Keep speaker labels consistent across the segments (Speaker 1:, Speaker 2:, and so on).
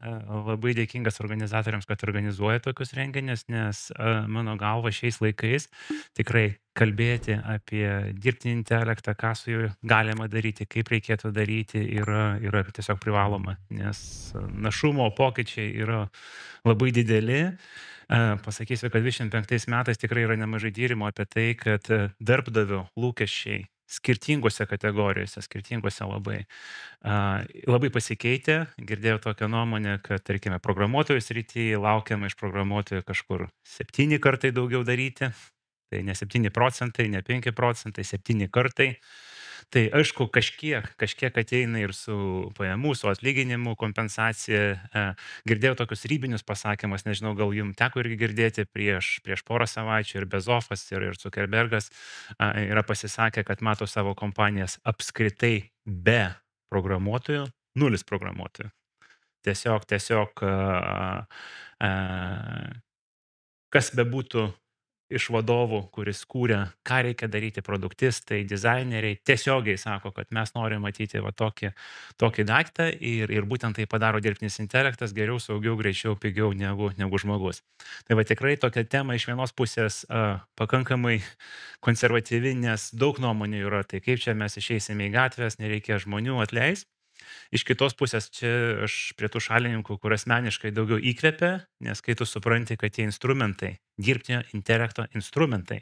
Speaker 1: labai dėkingas organizatoriams, kad organizuoja tokius renginius, nes mano galva šiais laikais tikrai kalbėti apie dirbtinį intelektą, ką su juo galima daryti, kaip reikėtų daryti, yra tiesiog privaloma, nes našumo pokyčiai yra labai dideli. Pasakysiu, kad 25 metais tikrai yra nemažai tyrimų apie tai, kad darbdavio lūkesčiai skirtingose kategorijose, skirtingose labai pasikeitę. Girdėjau tokią nuomonę, kad, tarkime, programuotojų srityje laukiama iš programuotojų kažkur 7 kartai daugiau daryti. Tai ne 7%, ne 5%, 7 kartai. Tai aišku, kažkiek ateina ir su pajamų, su atlyginimu kompensacija. Girdėjau tokius ribinius pasakymus, nežinau, gal jums teko irgi girdėti prieš porą savaičių ir Bezofas, ir Zuckerbergas yra pasisakę, kad mato savo kompanijas apskritai be programuotojų, 0 programuotojų. Tiesiog kas bebūtų iš vadovų, kuris kūrė, ką reikia daryti, produktistai, dizaineriai, tiesiogiai sako, kad mes norim matyti va tokį daiktą ir būtent tai padaro dirbtinis intelektas geriau, saugiau, greičiau, pigiau negu žmogus. Tai va tikrai tokia tema iš vienos pusės pakankamai konservatyvi, nes daug nuomonių yra, tai kaip čia mes išeisime į gatves, nereikia žmonių atleis. Iš kitos pusės čia aš prie tų šalininkų, kur asmeniškai daugiau įkvepia, nes kai tu supranti, kad tie instrumentai, dirbtinio intelekto instrumentai,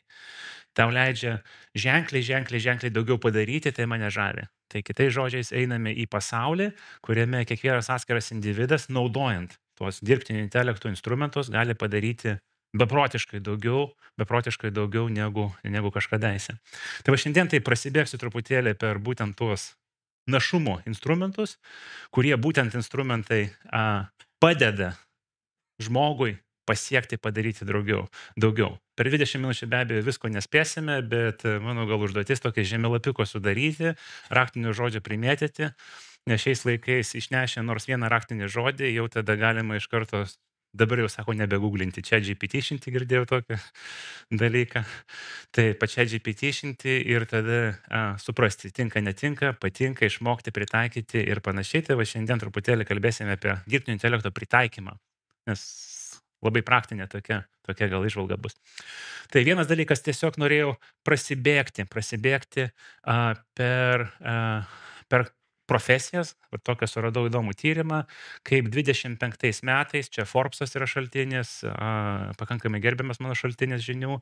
Speaker 1: tau leidžia ženkliai daugiau padaryti, tai mane žavi. Tai kitais žodžiais einame į pasaulį, kuriame kiekvienas atskiras individas, naudojant tuos dirbtinio intelekto instrumentus, gali padaryti beprotiškai daugiau negu kažkadaise. Tai va šiandien tai prasibėgsiu truputėlį per būtent tuos našumo instrumentus, kurie būtent instrumentai padeda žmogui pasiekti, padaryti daugiau. Per 20 minučių be abejo visko nespėsime, bet mano gal užduotis tokia žemėlapiko sudaryti, raktinių žodžių primėtyti, nes šiais laikais išnešę nors vieną raktinį žodį, jau tada galima iš karto, dabar jau sako, nebeguglinti. ChatGPT išinti, girdėjau tokį dalyką. Tai ChatGPT išinti ir tada suprasti, tinka, netinka, patinka, išmokti, pritaikyti ir panašiai. Tai va šiandien truputėlį kalbėsime apie dirbtinio intelekto pritaikymą, nes labai praktinė tokia gal įžvalga bus. Tai vienas dalykas, tiesiog norėjau prasibėgti per profesijas, tokią suradau įdomų tyrimą, kaip 25 metais, čia Forbesas yra šaltinis, pakankamai gerbiamas mano šaltinis žinių,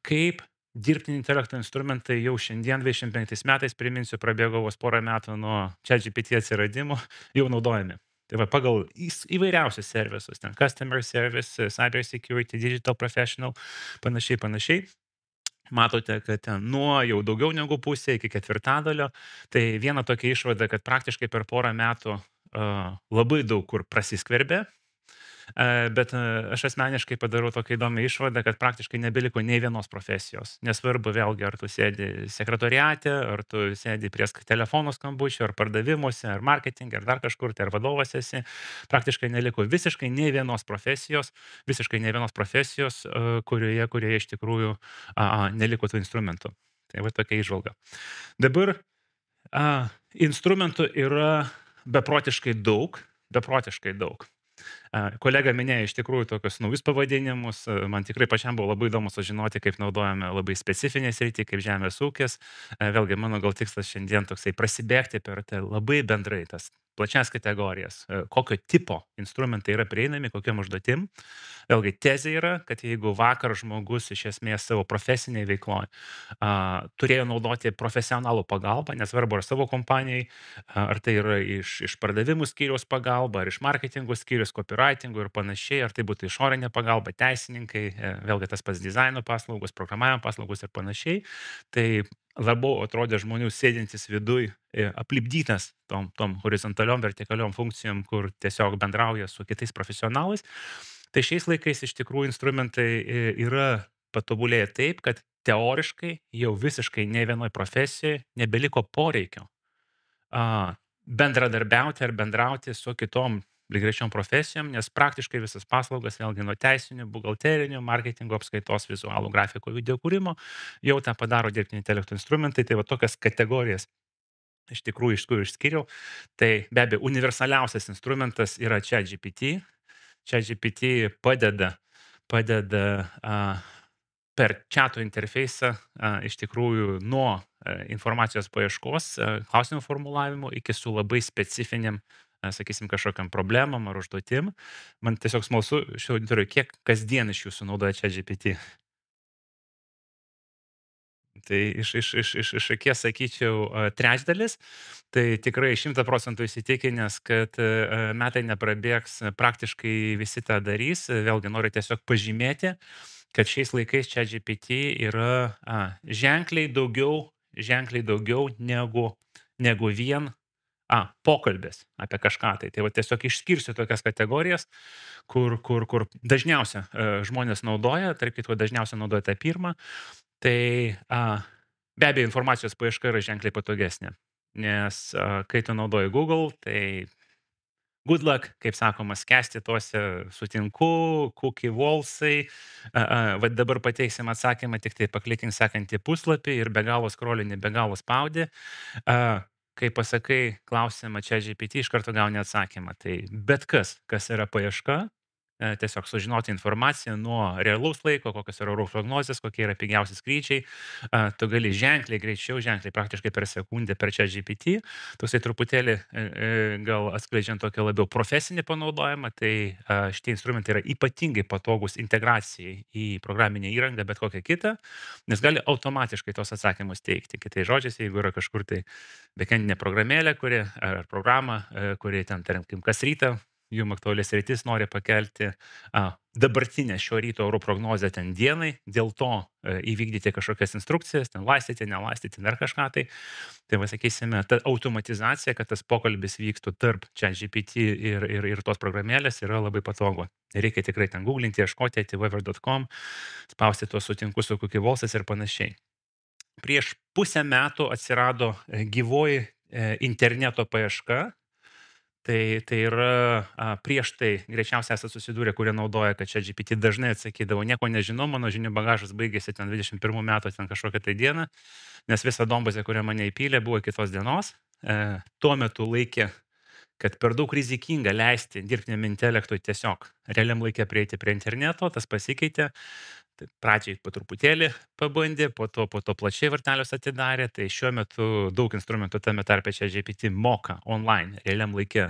Speaker 1: kaip dirbtinio intelekto instrumentai jau šiandien 25 metais, priminsiu, prabėgo vos porą metų nuo ChatGPT atsiradimo, jau naudojami. Tai va pagal įvairiausius servisus, ten Customer Service, Cyber Security, Digital Professional, panašiai. Matote, kad ten nuo jau daugiau negu pusė iki ketvirtadalio. Tai viena tokia išvada, kad praktiškai per porą metų labai daug kur prasiskverbė. Bet aš asmeniškai padarau tokią įdomią išvadą, kad praktiškai nebeliko nei vienos profesijos. Nesvarbu vėlgi, ar tu sėdi sekretoriate, ar tu sėdi prie telefono skambučio, ar pardavimuose, ar marketinge, ar dar kažkur, tai ar vadovas esi. Praktiškai neliko visiškai nei vienos profesijos, kurioje iš tikrųjų neliko tų instrumentų. Tai va tokia įžvalga. Dabar instrumentų yra beprotiškai daug. Kolega minėjo iš tikrųjų tokius naujus pavadinimus. Man tikrai pačiam buvo labai įdomu sužinoti, kaip naudojame labai specifinę sritį, kaip žemės ūkis. Vėlgi, mano gal tikslas šiandien toksai prasibėgti per tai labai bendrai tas plačias kategorijas, kokio tipo instrumentai yra prieinami, kokiam užduotim. Vėlgi, tezė yra, kad jeigu vakar žmogus iš esmės savo profesiniai veikloje turėjo naudoti profesionalų pagalbą, nesvarbu ar savo kompanijai, ar tai yra iš pardavimų skyriaus pagalba, ar iš marketingų skyriaus, copywritingų ir panašiai, ar tai būtų išorinė pagalba, teisininkai, vėlgi tas pats dizaino paslaugos, programavimo paslaugos ir panašiai, tai labiau atrodė žmonių sėdintis viduj, aplipdytas tom horizontaliom, vertikaliom funkcijom, kur tiesiog bendrauja su kitais profesionalais. Tai šiais laikais iš tikrųjų instrumentai yra patobulėję taip, kad teoriškai jau visiškai ne vienoj profesijoje nebeliko poreikio bendradarbiauti ar bendrauti su kitom lygiagrečiom profesijom, nes praktiškai visas paslaugas, vėlgi nuo teisinių, buhalterinių, marketingo, apskaitos, vizualų, grafiko, video kūrimo, jau tą padaro dirbtinio intelekto instrumentai. Tai va tokias kategorijas iš tikrųjų, iš kur išskyriau. Tai be abejo, universaliausias instrumentas yra ChatGPT. ChatGPT padeda per chato interfeisą iš tikrųjų nuo informacijos paieškos, klausimų formulavimo iki su labai specifinėm, sakysim, kažkokiam problemam ar užduotim. Man tiesiog smalsu šio auditorijoj, kiek kasdien iš jūsų naudoja ChatGPT? Tai iš akies sakyčiau, trečdalis. Tai tikrai 100% įsitikinęs, kad metai neprabėgs, praktiškai visi tą darys. Vėlgi noriu tiesiog pažymėti, kad šiais laikais ChatGPT yra ženkliai daugiau negu vien pokalbis apie kažką tai. Tai va tiesiog išskirsiu tokias kategorijas, kur dažniausia žmonės naudoja, tarp kitko dažniausiai naudoja tą pirmą. Tai be abejo, informacijos paieška yra ženkliai patogesnė, nes kai tu naudoji Google, tai good luck, kaip sakoma, skęsti tuose sutinku, cookie wallsai, va dabar pateiksim atsakymą, tik tai paklikink sekantį puslapį ir be galo scrollini, be galo spaudi. Kai pasakai klausimą ChatGPT, iš karto gauni atsakymą. Tai bet kas yra paieška, tiesiog sužinoti informaciją nuo realaus laiko, kokios yra orų prognozės, kokie yra pigiausi skrydžiai, tu gali ženkliai greičiau, praktiškai per sekundę per ChatGPT. Toksai truputėlį gal atskleidžiant tokį labiau profesinį panaudojimą, tai šitie instrumentai yra ypatingai patogus integracijai į programinę įrangą, bet kokią kitą, nes gali automatiškai tos atsakymus teikti. Kitais žodžiais, jeigu yra kažkur tai bekendinė programėlė, ar programa, kuri ten, tarkim, kas rytą jums aktuali sritis nori pakelti dabartinę šio ryto orų prognozę ten dienai, dėl to įvykdyti kažkokias instrukcijas, ten laistyti, nelaistyti, dar kažką tai. Tai va, sakysime, ta automatizacija, kad tas pokalbis vyktų tarp ChatGPT ir tos programėlės yra labai patogu. Reikia tikrai ten googlinti, ieškoti, atiwever.com, spausti tuos sutinku su cookie wallsais ir panašiai. Prieš pusę metų atsirado gyvoji interneto paieška. Tai yra prieš tai greičiausiai esate susidūrę, kurie naudoja, kad ChatGPT dažnai atsakydavo, nieko nežinau, mano žinių bagažas baigėsi ten 21 metų, ten kažkokią tai dieną, nes visa dombazė, kurią mane įpylė, buvo kitos dienos. Tuo metu laikė, kad per daug rizikinga leisti dirbtiniam intelektui tiesiog realiam laikė prieiti prie interneto, tas pasikeitė. Tai pradžiai po truputėlį pabandė, po to plačiai vartelius atidarė, tai šiuo metu daug instrumentų tame tarpe ChatGPT moka online, realiam laikė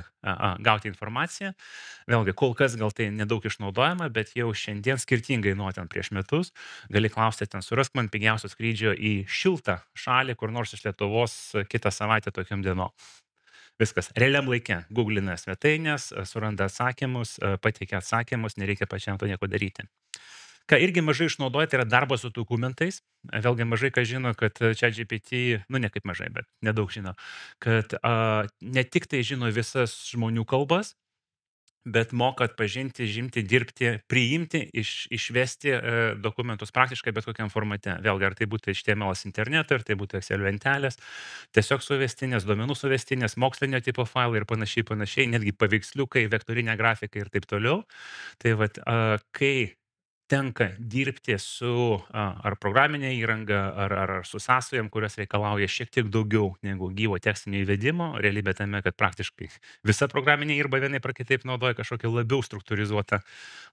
Speaker 1: gauti informaciją. Vėlgi, kol kas gal tai nedaug išnaudojama, bet jau šiandien skirtingai nuo ten prieš metus gali klausti ten, surask man pigiausio skrydžio į šiltą šalį, kur nors iš Lietuvos kitą savaitę tokiam dienom. Viskas, realiam laikė, googlina svetainės, suranda atsakymus, pateikia atsakymus, nereikia pačiam to nieko daryti. Ką irgi mažai išnaudoja, tai yra darbas su dokumentais. Vėlgi mažai kas žino, kad ChatGPT, ne kaip mažai, bet nedaug žino, kad ne tik tai žino visas žmonių kalbas, bet moka atpažinti, žimti, dirbti, priimti, išvesti dokumentus praktiškai bet kokiam formate. Vėlgi, ar tai būtų HTML interneto, ar tai būtų Excel lentelės, tiesiog suvestinės, duomenų suvestinės, mokslinio tipo failai ir panašiai, netgi paveiksliukai, vektorinė grafika ir taip toliau. Tai vat, kai tenka dirbti su ar programinė įranga, ar su sąsajom, kurios reikalauja šiek tiek daugiau negu gyvo tekstinio įvedimo. Realybė tame, kad praktiškai visa programinė įranga vienaip ar kitaip naudoja kažkokį labiau struktūrizuotą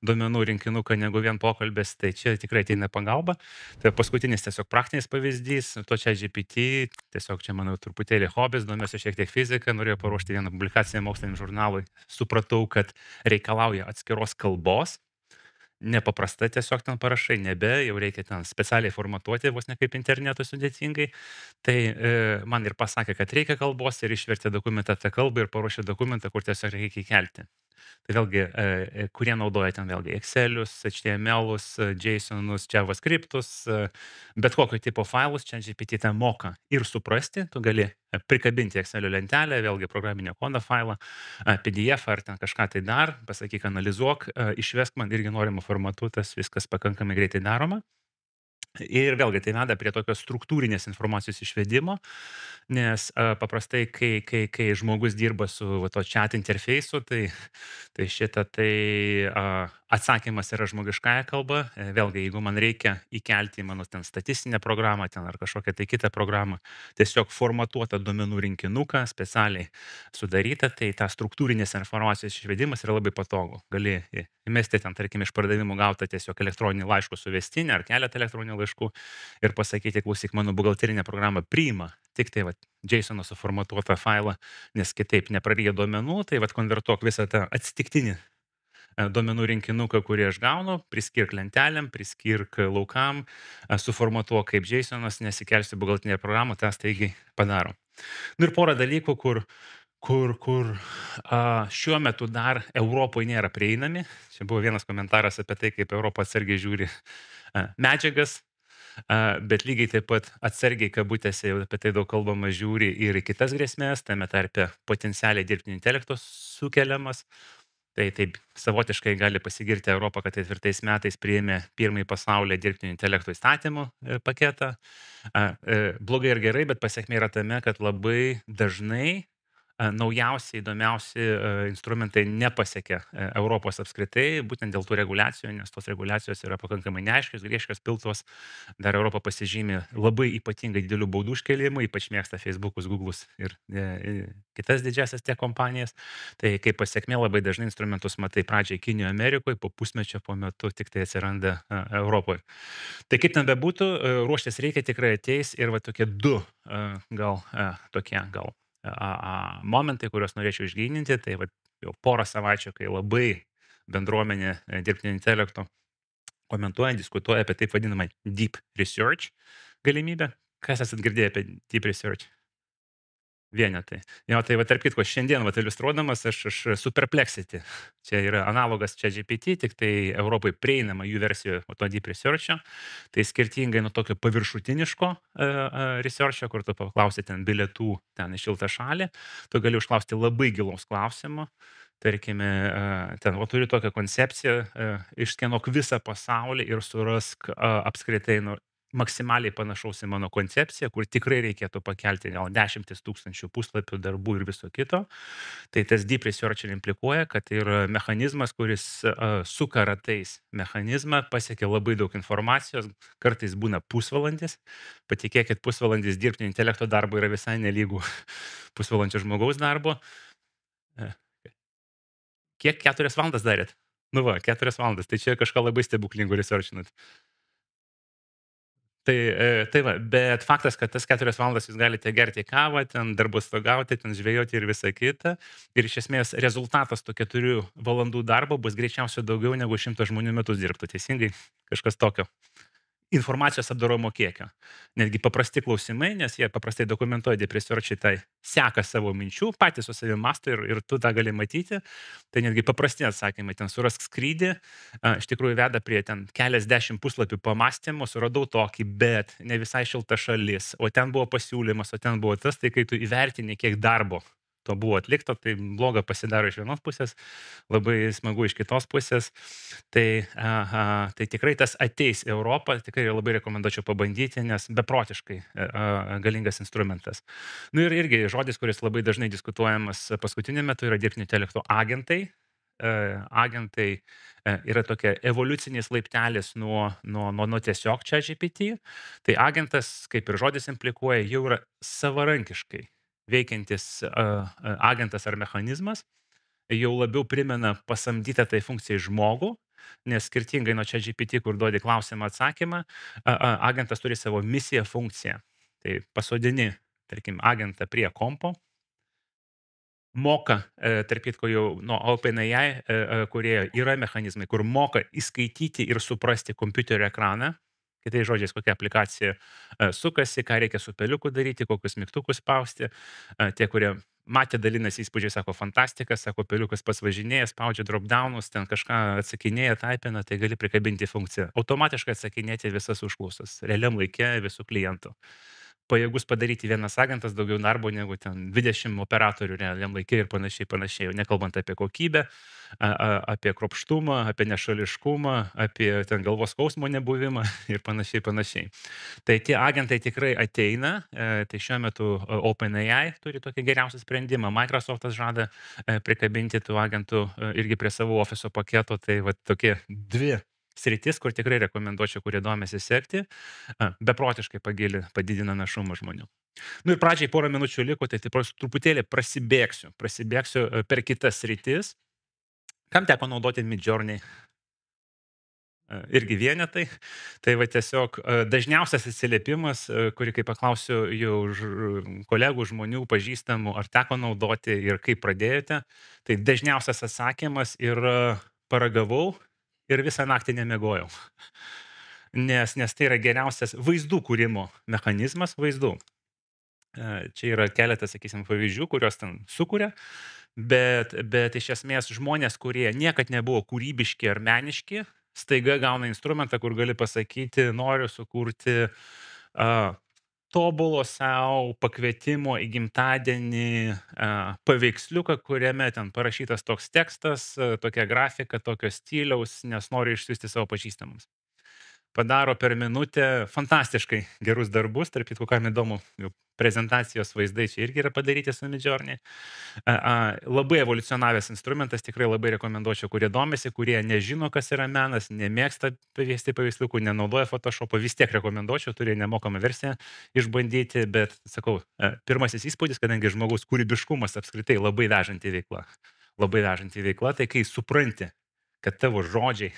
Speaker 1: duomenų rinkinuką negu vien pokalbės, tai čia tikrai ateina pagalba. Tai paskutinis tiesiog praktinis pavyzdys, to ChatGPT, tiesiog čia mano truputėlį hobis, domiuosi šiek tiek fiziką, norėjau paruošti vieną publikaciją moksliniam žurnalui, supratau, kad reikalauja atskiros kalbos. Nepaprasta tiesiog ten parašai, jau reikia ten specialiai formatuoti, vos ne kaip internetu sudėtingai. Tai man ir pasakė, kad reikia kalbos ir išvertė dokumentą tą kalbą ir paruošė dokumentą, kur tiesiog reikia įkelti. Tai vėlgi, kurie naudoja ten vėlgi Excelius, HTMLus, JSONus, JavaScriptus, bet kokio tipo failus, ChatGPT ten moka ir suprasti, tu gali prikabinti Excelio lentelę, vėlgi programinio kodo failą, PDF ar ten kažką tai dar, pasakyk, analizuok, išvesk man irgi norimą formatu, tas viskas pakankamai greitai daroma. Ir vėlgi tai veda prie tokios struktūrinės informacijos išvedimo, nes paprastai, kai žmogus dirba su to chat interfeisu, tai šitą atsakymas yra žmogiškąja kalba. Vėlgi, jeigu man reikia įkelti į mano ten statistinę programą ten ar kažkokią tai kitą programą, tiesiog formatuotą duomenų rinkinuką specialiai sudarytą, tai tą struktūrinės informacijos išvedimas yra labai patogu. Gali įmesti ten, tarkim, iš pardavimų gautą tiesiog elektroninį laiškų suvestinę ar keletą elektroninių laiškų ir pasakyti, klausyk, mano buhalterinė programa priima tik tai JSON suformatuotą failą, nes kitaip nepraryja duomenų, tai konvertuok visą tą atsitiktinį duomenų rinkinuką, kurį aš gaunu, priskirk lentelėm, priskirk laukam, suformatuok kaip JSON'as, nesikelsiu buhalterinę programą, tą staigiai padaro. Nu ir porą dalykų, kur šiuo metu dar Europoje nėra prieinami. Čia buvo vienas komentaras apie tai, kaip Europa atsargiai žiūri medžiagas, bet lygiai taip pat atsargiai kabutėse, jau apie tai daug kalbama, žiūri ir į kitas grėsmės, tame tarpe potencialiai dirbtinio intelekto sukeliamas. Tai taip savotiškai gali pasigirti Europą, kad 4 metais priėmė pirmąjį pasaulyje dirbtinio intelekto įstatymų paketą. Blogai ir gerai, bet pasiekmė yra tame, kad labai dažnai naujausi, įdomiausi instrumentai nepasiekia Europos apskritai, būtent dėl tų reguliacijų, nes tos reguliacijos yra pakankamai neaiškios, griežtos, piltos. Dar Europą pasižymi labai ypatingai didelių baudų užkėlimų, ypač mėgsta Facebookus, Google'us ir kitas didžiasias tech kompanijas. Tai kaip pasiekmė labai dažnai instrumentus matai pradžiai Kinijoje, Amerikoje, po pusmečio, po metu tik tai atsiranda Europoje. Tai kaip ten bebūtų, ruoštis reikia, tikrai ateis ir tokie du momentai, kuriuos norėčiau išgryninti, tai jau porą savaičių, kai labai bendruomenė dirbtinio intelekto komentuoja, diskutuoja apie taip vadinamą deep research galimybę. Kas esat girdėję apie deep research? Vienetai. Jo, tai tarp kitko, šiandien iliustruodamas aš su Perplexity. Čia yra analogas ChatGPT, tik tai Europai prieinama jų versijoje to deep research'o. Tai skirtingai nuo tokio paviršutiniško research'o, kur tu paklausi ten bilietų ten į šiltą šalį, tu gali užklausti labai gilaus klausimo. Tarkime, ten turi tokią koncepciją, išskenuok visą pasaulį ir surask apskritai maksimaliai panašaus į mano koncepciją, kur tikrai reikėtų pakelti gal 10 000 puslapių darbų ir viso kito. Tai tas deep research implikuoja, kad tai yra mechanizmas, kuris suka ratais mechanizmą, pasiekia labai daug informacijos, kartais būna pusvalandis. Patikėkit, pusvalandis dirbtinio intelekto darbo yra visai nelygų pusvalandžio žmogaus darbo. Kiek 4 valandas darėt? Nu 4 valandas, tai čia kažką labai stebuklingų researchinat. Tai bet faktas, kad tas 4 valandas jūs galite gerti kavą, ten darbostogauti, ten žvejoti ir visa kita. Ir iš esmės rezultatas to 4 valandų darbo bus greičiausiai daugiau negu 100 žmonių metus dirbtų. Teisingai? Kažkas tokio. Informacijos apdorojimo kiekio. Netgi paprasti klausimai, nes jie paprastai dokumentuoja deep research'ai, tai seka savo minčių, patys su savimi mąsto ir tu tą gali matyti. Tai netgi paprasti atsakymai, ten surask skrydį, iš tikrųjų veda prie ten keliasdešimt puslapių pamąstymų, suradau tokį, bet ne visai šilta šalis, o ten buvo pasiūlymas, o ten buvo tas, tai kai tu įvertini, kiek darbo to buvo atlikta, tai bloga pasidaro iš vienos pusės, labai smagu iš kitos pusės. Tai tikrai tas ateis į Europą, tikrai labai rekomenduočiau pabandyti, nes beprotiškai galingas instrumentas. Nu ir irgi žodis, kuris labai dažnai diskutuojamas paskutiniu metu, yra dirbtinio intelekto agentai. Agentai yra tokia evoliucinis laiptelis nuo tiesiog ChatGPT. Tai agentas, kaip ir žodis implikuoja, jau yra savarankiškai veikiantis agentas ar mechanizmas, jau labiau primena pasamdytą tai funkcijai žmogų, nes skirtingai nuo ChatGPT, kur duodi klausimą atsakymą, agentas turi savo misiją, funkciją. Tai pasodini, tarkim, agentą prie kompo, moka, tarp kitko jau nuo OpenAI, kurie yra mechanizmai, kur moka įskaityti ir suprasti kompiuterio ekraną. Kitais žodžiais, kokia aplikacija sukasi, ką reikia su peliuku daryti, kokius mygtukus spausti. Tie, kurie matė, dalinasi įspūdžiai, sako, fantastika, sako, peliukas pats važinėja, spaudžia drop-downus, ten kažką atsakinėja, taipina, tai gali prikabinti funkciją. Automatiškai atsakinėti visas užklausas, realiam laike visų klientų. pajėgus padaryti vienas agentas daugiau darbo negu ten 20 operatorių realiam laikė ir panašiai, panašiai. Jau nekalbant apie kokybę, apie kruopštumą, apie nešališkumą, apie ten galvos skausmo nebuvimą ir panašiai, panašiai. Tai tie agentai tikrai ateina, tai šiuo metu OpenAI turi tokį geriausią sprendimą, Microsoftas žada prikabinti tų agentų irgi prie savo ofiso paketo, tai va tokie dvi sritis, kur tikrai rekomenduočiau, kurie domisi sekti, beprotiškai padidina našumą žmonių. Nu ir pradžiai porą minučių liko, tai truputėlį prasibėgsiu per kitas sritis. Kam teko naudoti Midjourney? Irgi vienetai. Tai va tiesiog dažniausias atsiliepimas, kurį kai paklausiu jau kolegų, žmonių, pažįstamų, ar teko naudoti ir kaip pradėjote, tai dažniausias atsakymas yra paragavau ir visą naktį nemiegojau. Nes tai yra geriausias vaizdų kūrimo mechanizmas vaizdų. Čia yra keletas, sakysim, pavyzdžių, kurios ten sukuria, bet iš esmės žmonės, kurie niekad nebuvo kūrybiški ar meniški, staiga gauna instrumentą, kur gali pasakyti, noriu sukurti tobulo savo pakvietimo į gimtadienį paveiksliuką, kuriame ten parašytas toks tekstas, tokia grafika, tokio stiliaus, nes noriu išsiųsti savo pažįstamams. Padaro per minutę fantastiškai gerus darbus, tarp kitų, kam įdomu, prezentacijos vaizdai čia irgi yra padaryti su Midjourney. Labai evoliucionavęs instrumentas, tikrai labai rekomenduočiau, kurie domisi, kurie nežino, kas yra menas, nemėgsta paviesti paveiksliukų, nenaudoja Photoshop'o, vis tiek rekomenduočiau, turi nemokamą versiją išbandyti, bet sakau, pirmasis įspūdis, kadangi žmogaus kūrybiškumas apskritai labai vežanti veikla, tai kai supranti, kad tavo žodžiai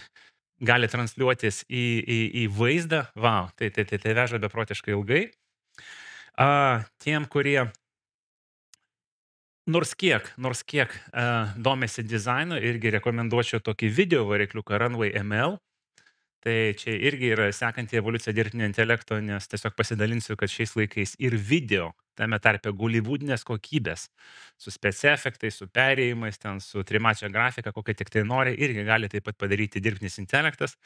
Speaker 1: gali transliuotis į vaizdą, wow, tai veža beprotiškai ilgai. Tiem, kurie nors kiek domisi dizainu, irgi rekomenduočiau tokį video varikliuką Runway ML. Tai čia irgi yra sekanti evoliucija dirbtinio intelekto, nes tiesiog pasidalinsiu, kad šiais laikais ir video, tame tarpe gollywoodinės kokybės, su speciefektais, su perėjimais, ten su trimačia grafika, kokia tik tai nori, irgi gali taip pat padaryti dirbtinis intelektas.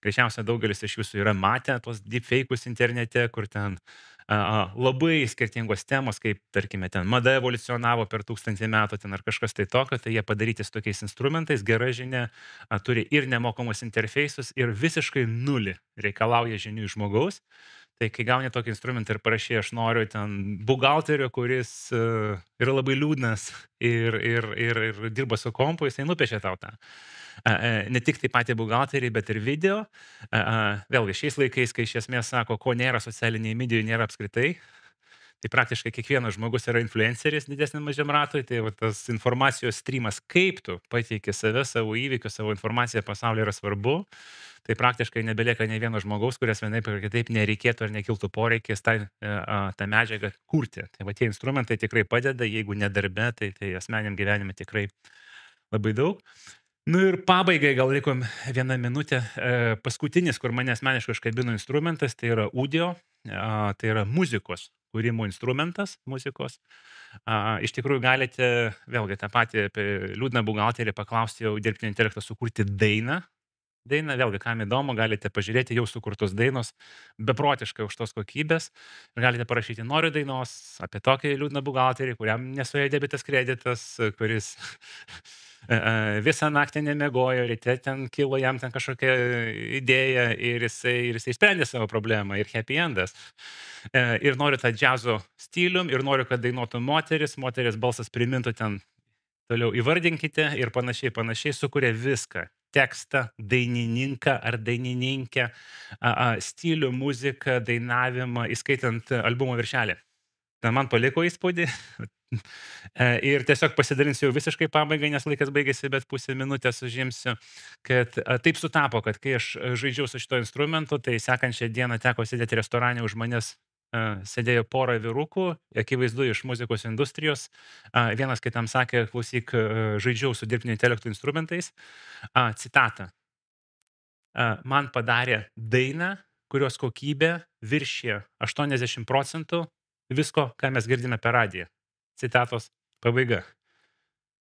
Speaker 1: Greičiausiai daugelis iš jūsų yra matę tos deepfake'us internete, kur ten labai skirtingos temos, kaip, tarkime, ten mada evoliucionavo per 1000 metų, ten ar kažkas tai tokio, tai jie padaryti su tokiais instrumentais, gera žinia, turi ir nemokamus interfeisus, ir visiškai nulį reikalauja žinių iš žmogaus. Tai kai gauni tokį instrumentą ir parašai, aš noriu ten buhalterio, kuris yra labai liūdnas ir dirba su kompu, jisai nupiešia tau tą. Ne tik tai patį buhalterį, bet ir video. Vėlgi, šiais laikais, kai iš esmės sako, ko nėra socialiniai medijai, nėra apskritai, tai praktiškai kiekvienas žmogus yra influenceris didesniam mažiam ratui, tai va, tas informacijos streamas, kaip tu pateiki save, savo įvykius, savo informaciją pasaulyje yra svarbu, tai praktiškai nebelieka ne vieno žmogaus, kurias vienaip ir kitaip nereikėtų ar nekiltų poreikis tą medžiagą kurti. Tai va, tie instrumentai tikrai padeda, jeigu ne darbe, tai asmeniniam gyvenime tikrai labai daug. Nu ir pabaigai, gal liko 1 minutė, paskutinis, kur mane asmeniškai užkabino instrumentas, tai yra audio, tai yra muzikos kūrimo instrumentas muzikos. Iš tikrųjų galite, vėlgi tą patį apie liūdną buhalterį paklausti jau dirbtinio intelekto sukurti dainą, vėlgi, kam įdomu, galite pažiūrėti jau sukurtos dainos, beprotiškai aukštos kokybės, ir galite parašyti, noriu dainos apie tokį liūdną buhalterį, kuriam nesuėjo debitas kreditas, kuris visą naktį nemiegojo, ryte ten kilo jam ten kažkokia idėja ir jisai sprendė savo problemą ir happy endas. Ir noriu tą džiazo stilium ir noriu, kad dainuotų moteris balsas primintų ten toliau įvardinkite ir panašiai sukuria viską. Tekstą, dainininką ar dainininkę, stilių, muziką, dainavimą, įskaitant albumo viršelį. Tai man paliko įspūdį. Ir tiesiog pasidalinsiu jau visiškai pabaigai, nes laikas baigėsi, bet pusę minutės užimsiu, kad taip sutapo, kad kai aš žaidžiau su šito instrumentu, tai sekančią dieną teko sėdėti restorane, už manęs sėdėjo pora vyrukų, akivaizdu iš muzikos industrijos. Vienas kitam sakė, klausyk, žaidžiau su dirbtinio intelekto instrumentais. Citatą. Man padarė dainą, kurios kokybė viršė 80% visko, ką mes girdime per radiją. Citatos pabaiga.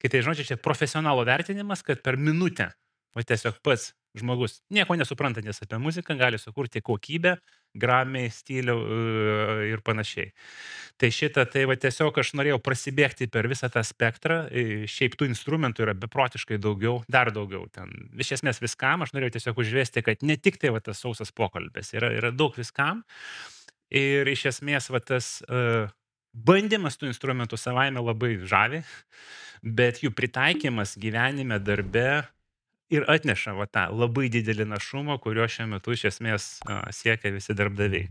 Speaker 1: Kitai žodžiai, čia profesionalo vertinimas, kad per minutę, va tiesiog pats žmogus nieko nesuprantantis apie muziką gali sukurti kokybę, gramiai, stilių ir panašiai. Tai šitą, tai va tiesiog aš norėjau prasibėgti per visą tą spektrą, šiaip tų instrumentų yra beprotiškai daugiau, dar daugiau, ten iš esmės viskam, aš norėjau tiesiog užvesti, kad ne tik tai va tas sausas pokalbis, yra daug viskam ir iš esmės va tas bandymas tų instrumentų savaime labai žavi, bet jų pritaikymas gyvenime, darbe ir atneša va tą labai didelį našumą, kurio šiuo metu iš esmės siekia visi darbdaviai.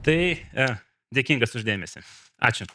Speaker 1: Tai dėkingas už dėmesį. Ačiū.